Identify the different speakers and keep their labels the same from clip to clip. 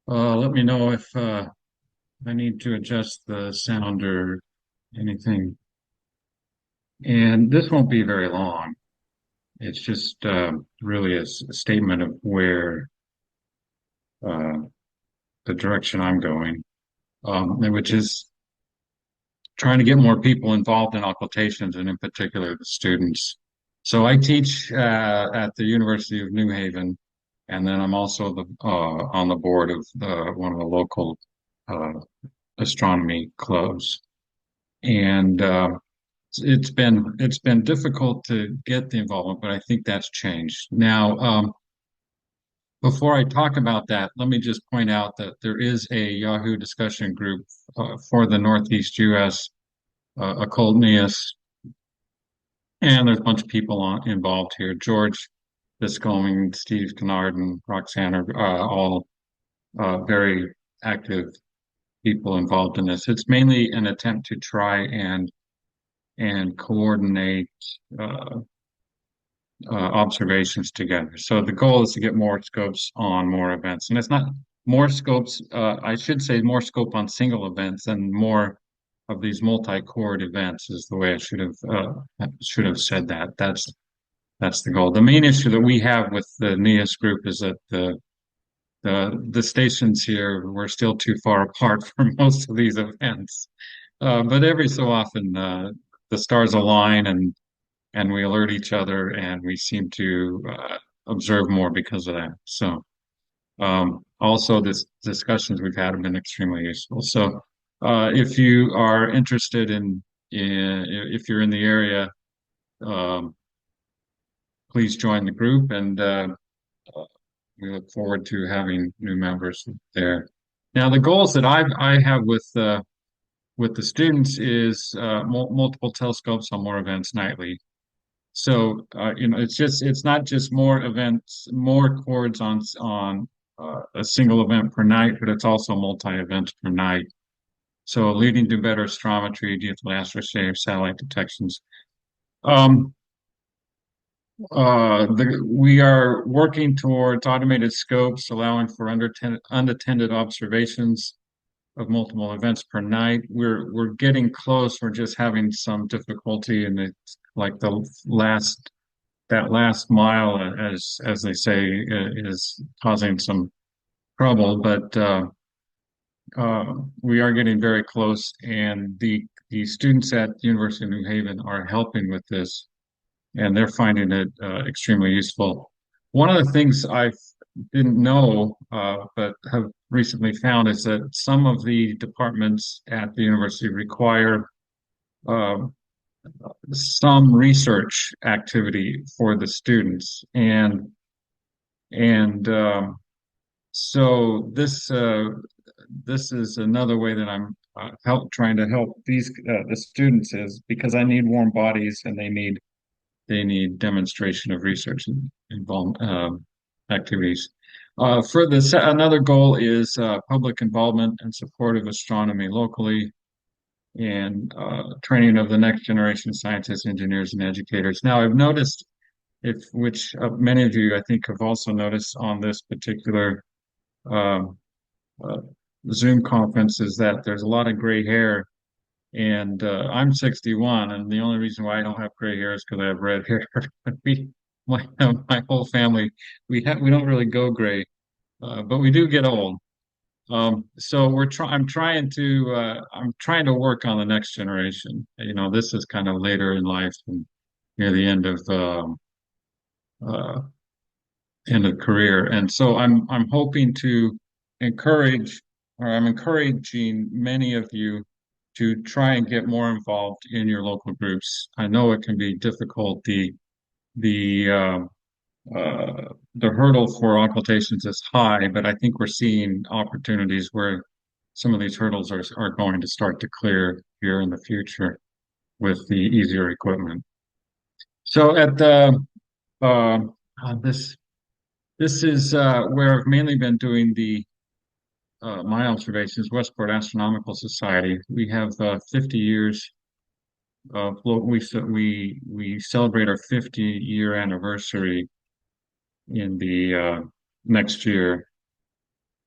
Speaker 1: Let me know if I need to adjust the sound or anything. And this won't be very long. It's just really a statement of where uh, the direction I'm going, which is trying to get more people involved in occultations and in particular the students. So I teach at the University of New Haven, and then I'm also on the board of one of the local uh, astronomy clubs. And it's been difficult to get the involvement, but I think that's changed. Now, before I talk about that, let me just point out that there is a Yahoo discussion group for the Northeast U.S. Occult NEAS, and there's a bunch of people involved here. George Biscoming, Steve Kennard, and Roxanne are all very active people involved in this. It's mainly an attempt to try and coordinate uh, observations together. So the goal is to get more scopes on more events, and it's not more scopes. I should say more scope on single events and more of these multi-chord events is the way I should have said that. That's the goal. The main issue that we have with the NEAS group is that the stations here we're still too far apart for most of these events. But every so often the stars align and we alert each other and we seem to observe more because of that. So also this discussions we've had have been extremely useful. So if you are interested if you're in the area, um, please join the group and we look forward to having new members there. Now the goals that I have with the students is multiple telescopes on more events nightly. So it's not just more events, more chords on a single event per night, but it's also multi-events per night. So leading to better astrometry, digital astrostatic satellite detections. Um, we are working towards automated scopes, allowing for unattended observations of multiple events per night. We're getting close. We're just having some difficulty in the last mile, as they say, is causing some trouble. But we are getting very close, and the students at the University of New Haven are helping with this, and they're finding it extremely useful. One of the things I didn't know, but have recently found, is that some of the departments at the university require uh, some research activity for the students, and so this is another way that I'm trying to help the students is because I need warm bodies and they need demonstration of research and involved activities. Another goal is public involvement and support of astronomy locally and training of the next generation scientists, engineers, and educators. Now, I've noticed, which many of you I think have also noticed on this particular um, uh, Zoom conference, is that there's a lot of gray hair. And I'm 61, and the only reason why I don't have gray hair is because I have red hair. we, my whole family, we don't really go gray, but we do get old. So I'm trying to work on the next generation. You know, this is kind of later in life and near the uh, end of career, and so I'm hoping to encourage, or I'm encouraging many of you to try and get more involved in your local groups. I know it can be difficult. The the hurdle for occultations is high, but I think we're seeing opportunities where some of these hurdles are going to start to clear here in the future with the easier equipment. So at the uh, this this is where I've mainly been doing the my observations, Westport Astronomical Society. We have 50 years we celebrate our 50-year anniversary in the next year,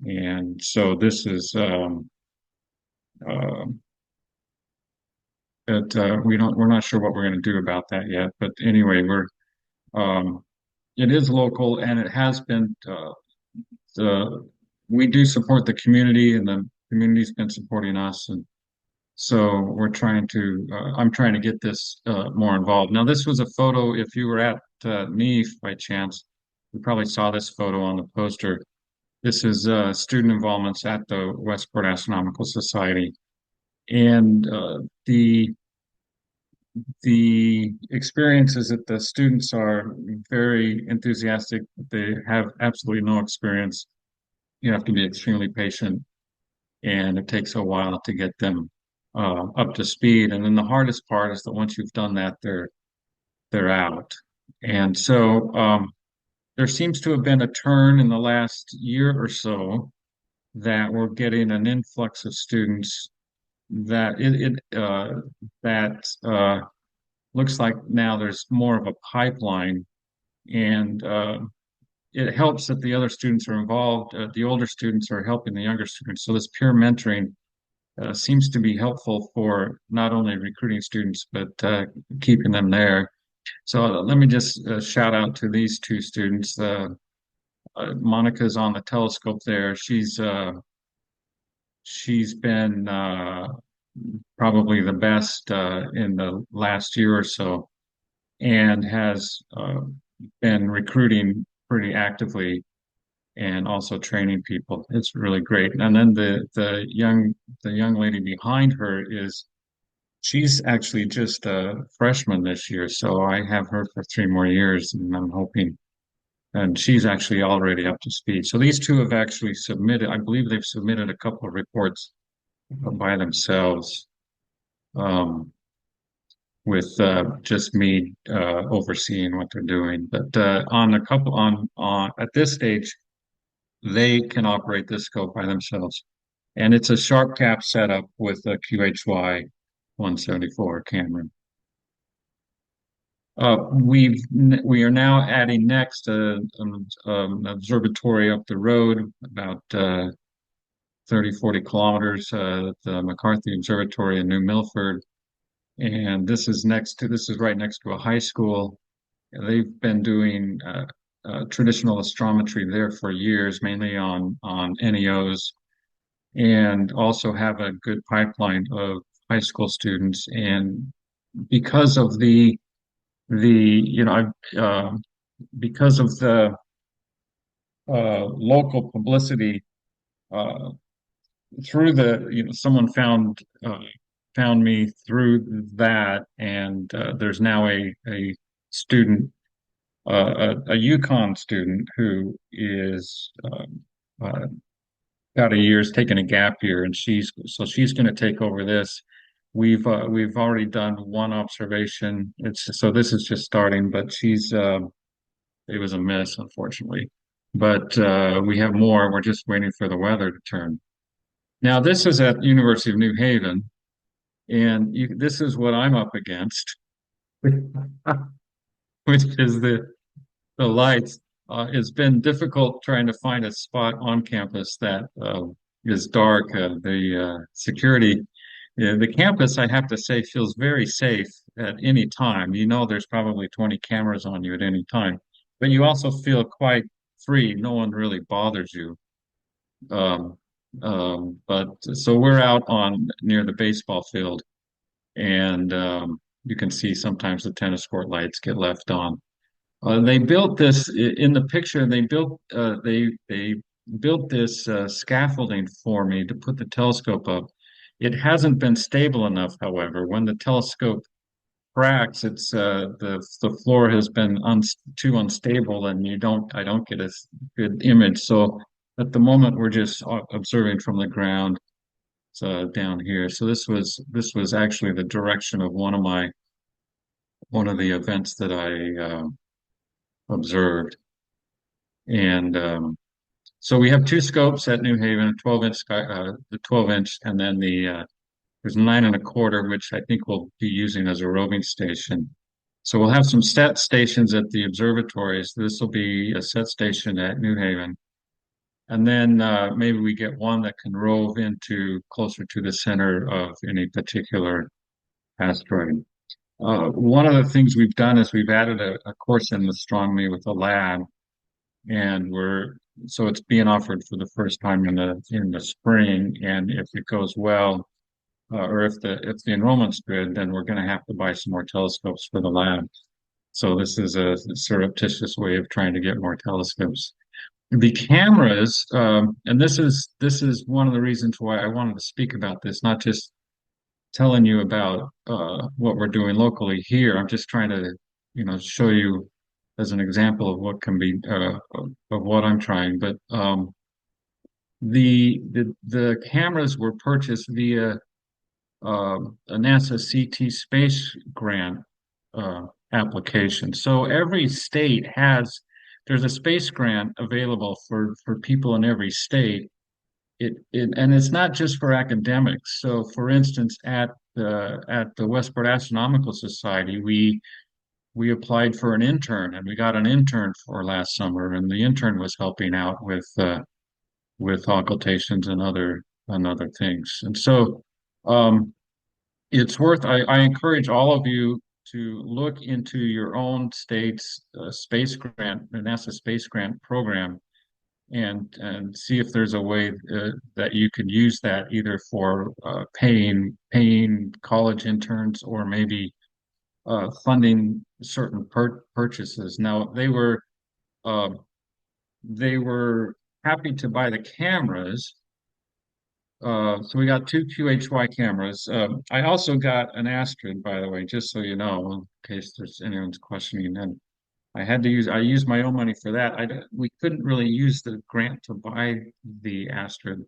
Speaker 1: And so this is uh, we're not sure what we're going to do about that yet. But anyway, um, it is local and it has been the we do support the community and the community's been supporting us. And so I'm trying to get this more involved. Now, this was a photo, if you were at NEAF by chance, you probably saw this photo on the poster. This is student involvements at the Westport Astronomical Society. And the experience is that the students are very enthusiastic. They have absolutely no experience. You have to be extremely patient, and it takes a while to get them up to speed. And then the hardest part is that once you've done that, they're out. And so there seems to have been a turn in the last year or so that we're getting an influx of students that that looks like now there's more of a pipeline, and it helps that the other students are involved. The older students are helping the younger students, so this peer mentoring seems to be helpful for not only recruiting students but keeping them there. So let me just shout out to these two students. Monica's on the telescope there. She's been probably the best in the last year or so, and has been recruiting pretty actively and also training people. It's really great. And then the young lady behind her is she's actually just a freshman this year, so I have her for 3 more years, and I'm hoping. And she's actually already up to speed. So these two have actually submitted, I believe they've submitted a couple of reports by themselves, um, with just me overseeing what they're doing. But on a couple on at this stage, they can operate this scope by themselves, and it's a sharp cap setup with a QHY 174 camera. We are now adding next an observatory up the road about 30, 40 kilometers, the McCarthy Observatory in New Milford. And this is right next to a high school. They've been doing traditional astrometry there for years, mainly on NEOs, and also have a good pipeline of high school students. And because of the you know because of the local publicity uh, through the someone found me through that, and there's now a student, a Yukon student who is got a year's taking a gap year, and she's going to take over this. We've already done one observation. It's so this is just starting, but she's it was a miss, unfortunately. But we have more. We're just waiting for the weather to turn. Now, this is at University of New Haven, and this is what I'm up against, which is the lights. It's been difficult trying to find a spot on campus that is dark. The security, the campus, I have to say, feels very safe at any time. You know, there's probably 20 cameras on you at any time, but you also feel quite free. No one really bothers you. Um, but so we're out on near the baseball field, and you can see sometimes the tennis court lights get left on. They built this in the picture. They built this scaffolding for me to put the telescope up. It hasn't been stable enough, however. When the telescope cracks, it's the floor has been too unstable, and I don't get a good image. So at the moment, we're just observing from the ground down here. So this was actually the direction of one of the events that I observed. And so we have two scopes at New Haven, a 12-inch the 12-inch, and then there's 9 1/4, which I think we'll be using as a roving station. So we'll have some set stations at the observatories. This will be a set station at New Haven. And then maybe we get one that can rove into closer to the center of any particular asteroid. One of the things we've done is we've added a course in astronomy with a lab, and we're so it's being offered for the first time in the spring. And if it goes well, or if the enrollment's good, then we're going to have to buy some more telescopes for the lab. So this is a surreptitious way of trying to get more telescopes. The cameras, and this is one of the reasons why I wanted to speak about this, not just telling you about what we're doing locally here. I'm just trying to, show you as an example of what can be of what I'm trying. But the cameras were purchased via a NASA CT space grant application. So every state has there's a space grant available for people in every state. And it's not just for academics. So, for instance, at the Westport Astronomical Society, we applied for an intern, and we got an intern for last summer, and the intern was helping out with occultations and other things. And so, um, it's worth. I encourage all of you to look into your own state's space grant, the NASA space grant program, and see if there's a way that you could use that either for paying college interns or maybe funding certain purchases. Now uh, they were happy to buy the cameras. So we got two QHY cameras. I also got an Astrid, by the way, just so you know, in case there's anyone's questioning. And I used my own money for that. We couldn't really use the grant to buy the Astrid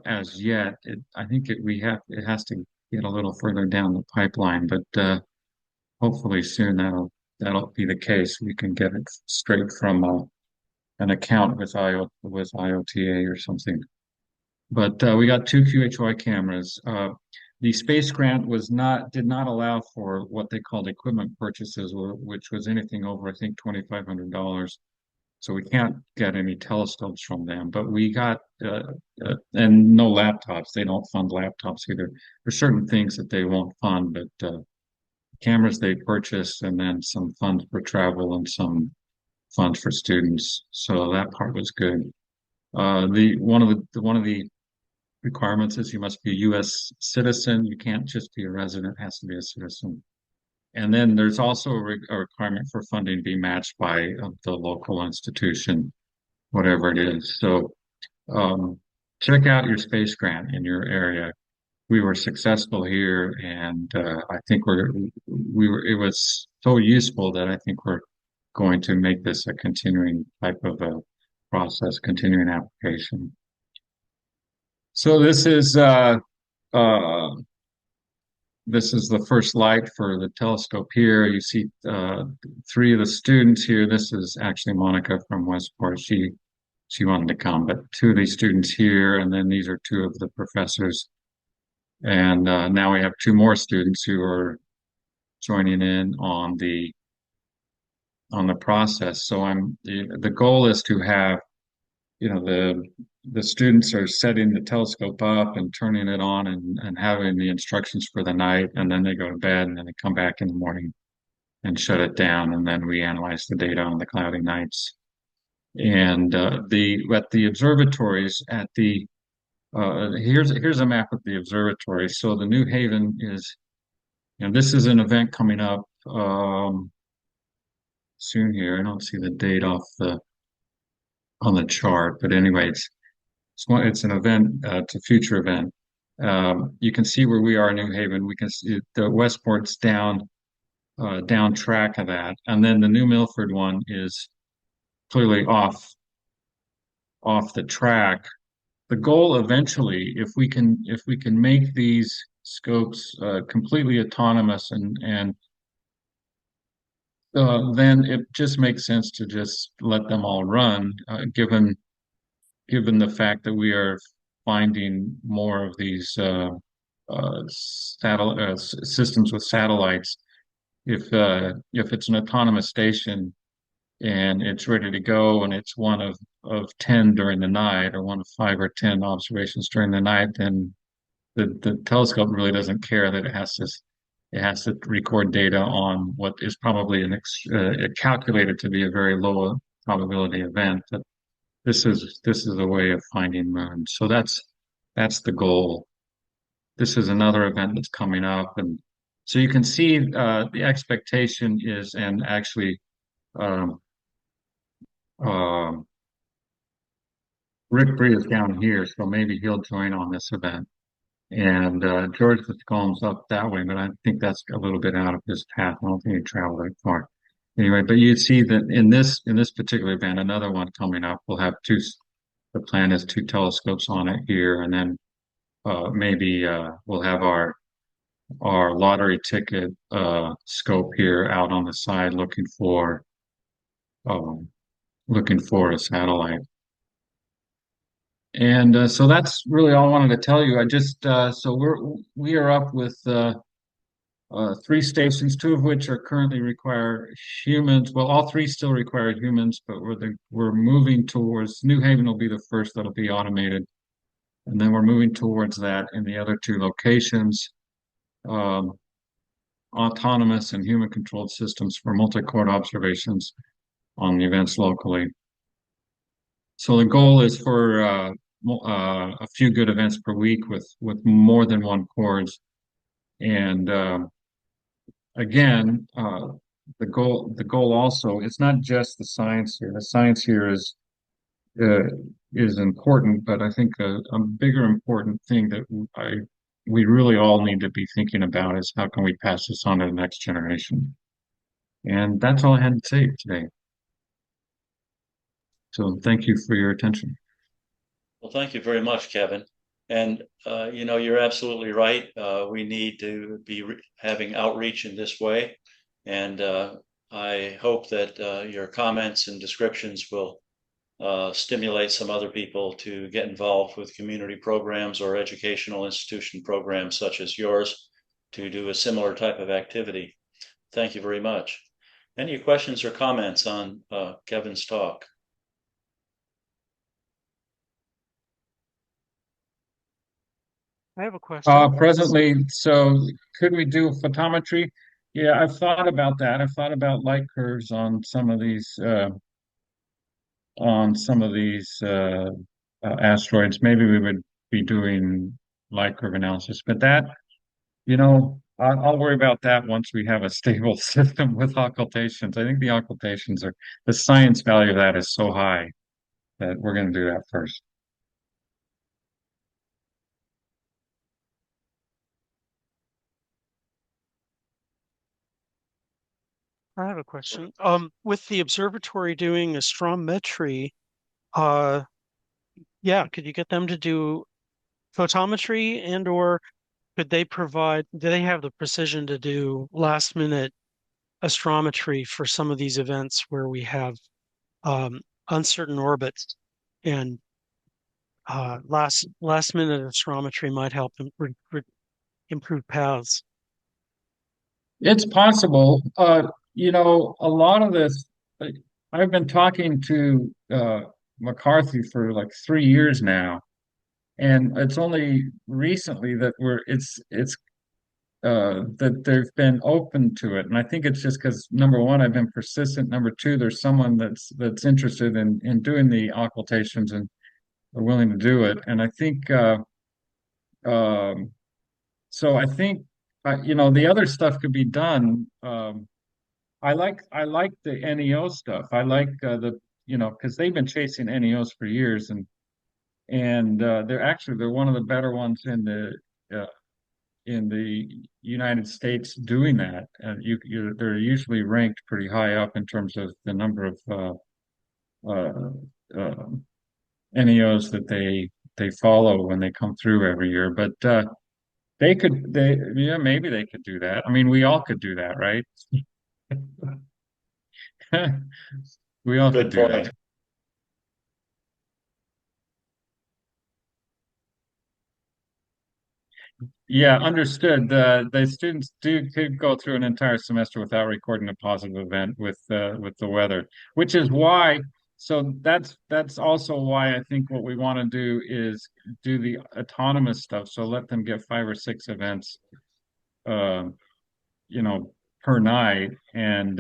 Speaker 1: as yet. I think it has to get a little further down the pipeline, but hopefully soon that'll be the case. We can get it straight from an account with IOTA or something. But we got two QHY cameras. The space grant did not allow for what they called equipment purchases, which was anything over, I think, $2,500. So we can't get any telescopes from them, but we got and no laptops. They don't fund laptops either. There's certain things that they won't fund, but cameras they purchased, and then some funds for travel and some funds for students. So that part was good. The one of the requirements is you must be a U.S. citizen. You can't just be a resident; it has to be a citizen. And then there's also a requirement for funding to be matched by the local institution, whatever it is. So um, check out your space grant in your area. We were successful here, and I think we were. It was so useful that I think we're going to make this a continuing type of a process, continuing application. So uh, this is the first light for the telescope here. You see three of the students here. This is actually Monica from Westport. She wanted to come, but two of these students here, and then these are two of the professors. And now we have two more students who are joining in on the process. So the goal is to have, the students are setting the telescope up and turning it on and having the instructions for the night, and then they go to bed and then they come back in the morning and shut it down, and then we analyze the data on the cloudy nights. And the at the observatories at the here's a map of the observatory. So the New Haven is, this is an event coming up soon here. I don't see the date off the on the chart, but anyway, it's an event, it's a future event. You can see where we are in New Haven. We can see the Westport's down track of that, and then the New Milford one is clearly off the track. The goal eventually, if we can make these scopes completely autonomous and then it just makes sense to just let them all run, given the fact that we are finding more of these systems with satellites. If it's an autonomous station, and it's ready to go, and it's one of 10 during the night, or one of 5 or 10 observations during the night, then the telescope really doesn't care that it has to record data on what is probably calculated to be a very low probability event. But this is a way of finding moons. So that's the goal. This is another event that's coming up, and so you can see the expectation is, and actually um, um Rick Bree is down here, so maybe he'll join on this event. And George Lacombe's up that way, but I think that's a little bit out of his path. I don't think he traveled that far. Anyway, but you see that in this particular event, another one coming up, we'll have two. The plan is two telescopes on it here, and then maybe we'll have our lottery ticket scope here out on the side, um, looking for a satellite. And so that's really all I wanted to tell you. I just so we are up with 3 stations, two of which are currently require humans. Well, all three still require humans, but we're moving towards New Haven will be the first that'll be automated, and then we're moving towards that in the other two locations, um, autonomous and human-controlled systems for multi-coord observations on the events locally. So the goal is for a few good events per week with more than one chords. And again, the goal also, it's not just the science here. The science here uh, is important, but I think a bigger important thing that we really all need to be thinking about is how can we pass this on to the next generation. And that's all I had to say today. So thank you for your attention.
Speaker 2: Well, thank you very much, Kevin. And you're absolutely right. We need to be having outreach in this way, and I hope that your comments and descriptions will stimulate some other people to get involved with community programs or educational institution programs such as yours to do a similar type of activity. Thank you very much. Any questions or comments on Kevin's talk?
Speaker 3: I have a question.
Speaker 1: Presently, so could we do photometry? Yeah, I've thought about that. I've thought about light curves on some of these asteroids. Maybe we would be doing light curve analysis, but that, I'll worry about that once we have a stable system with occultations. I think the occultations are the science value of that is so high that we're going to do that first.
Speaker 3: I have a question. With the observatory doing astrometry, uh, yeah, could you get them to do photometry and or do they have the precision to do last minute astrometry for some of these events where we have um, uncertain orbits and last minute astrometry might help improve paths.
Speaker 1: It's possible. A lot of this, uh, I've been talking to McCarthy for like 3 years now, and it's only recently that it's that they've been open to it. And I think it's just because number one, I've been persistent. Number two, there's someone that's interested in doing the occultations and are willing to do it. And I think um, so. I think the other stuff could be done. I like the NEO stuff. I like because they've been chasing NEOs for years, and they're one of the better ones uh, in the United States doing that. They're usually ranked pretty high up in terms of the number of uh, uh, NEOs that they follow when they come through every year. But they yeah, maybe they could do that. I mean, we all could do that, right? We all could
Speaker 2: Good
Speaker 1: do that.
Speaker 2: point.
Speaker 1: Yeah, understood. The students do could go through an entire semester without recording a positive event with the weather, which is why. So that's also why I think what we want to do is do the autonomous stuff. So let them get 5 or 6 events, uh, you know, per night, and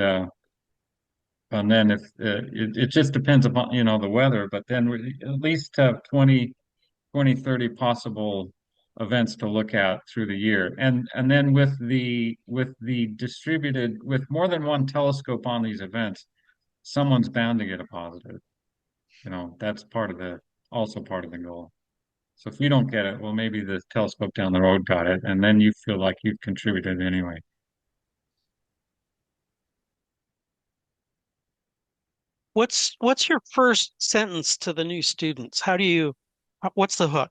Speaker 1: then if it just depends upon the weather, but then we at least have 20, 30 possible events to look at through the year. And then with the distributed with more than one telescope on these events, someone's bound to get a positive. That's also part of the goal. So if you don't get it, well, maybe the telescope down the road got it, and then you feel like you've contributed anyway.
Speaker 3: What's your first sentence to the new students? What's the hook?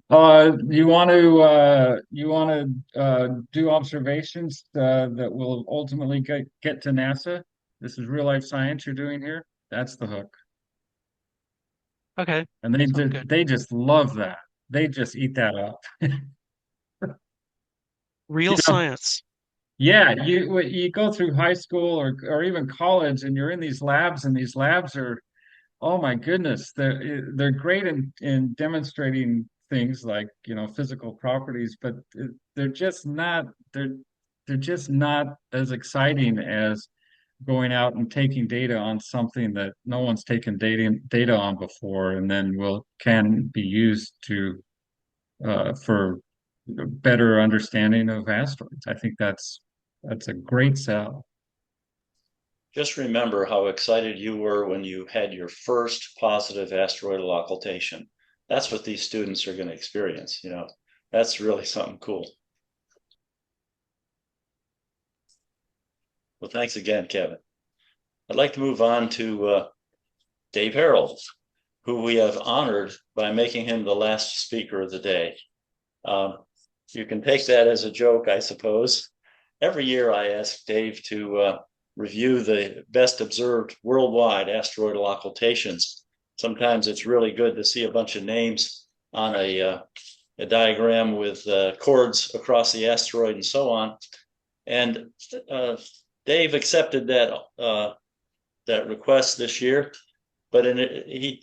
Speaker 1: You want to do observations that will ultimately get to NASA. This is real life science you're doing here. That's the hook,
Speaker 3: Okay,
Speaker 1: and
Speaker 3: sounds good.
Speaker 1: they just love that. They just eat that up. You
Speaker 3: Real
Speaker 1: know,
Speaker 3: science.
Speaker 1: yeah. You go through high school or even college, and you're in these labs, and these labs are, oh my goodness, they're great in demonstrating things like, physical properties, but they're just not they're just not as exciting as going out and taking data on something that no one's taken data on before, and then will can be used to for better understanding of asteroids. I think that's a great sell.
Speaker 2: Just remember how excited you were when you had your first positive asteroidal occultation. That's what these students are going to experience. That's really something cool. Well, thanks again, Kevin. I'd like to move on to Dave Harold, who we have honored by making him the last speaker of the day. Um, you can take that as a joke, I suppose. Every year I ask Dave to review the best observed worldwide asteroidal occultations. Sometimes it's really good to see a bunch of names on a diagram with chords across the asteroid and so on. And Dave accepted that request this year, but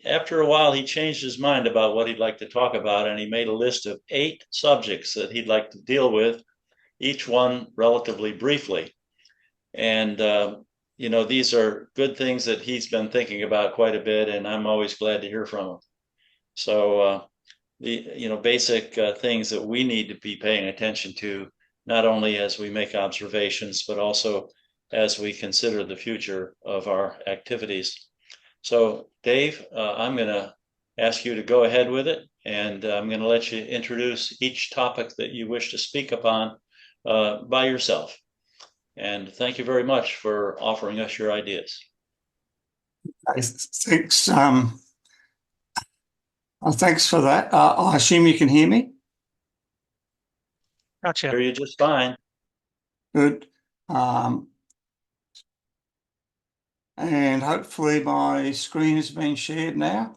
Speaker 2: after a while he changed his mind about what he'd like to talk about, and he made a list of 8 subjects that he'd like to deal with, each one relatively briefly. And these are good things that he's been thinking about quite a bit, and I'm always glad to hear from him. So the basic things that we need to be paying attention to, not only as we make observations, but also as we consider the future of our activities. So, Dave, I'm going to ask you to go ahead with it, and I'm going to let you introduce each topic that you wish to speak upon by yourself. And thank you very much for offering us your ideas.
Speaker 4: Thanks. Thanks for that. I assume you can hear me.
Speaker 3: Gotcha.
Speaker 2: Hear you just fine.
Speaker 4: Good. And hopefully my screen has been shared now.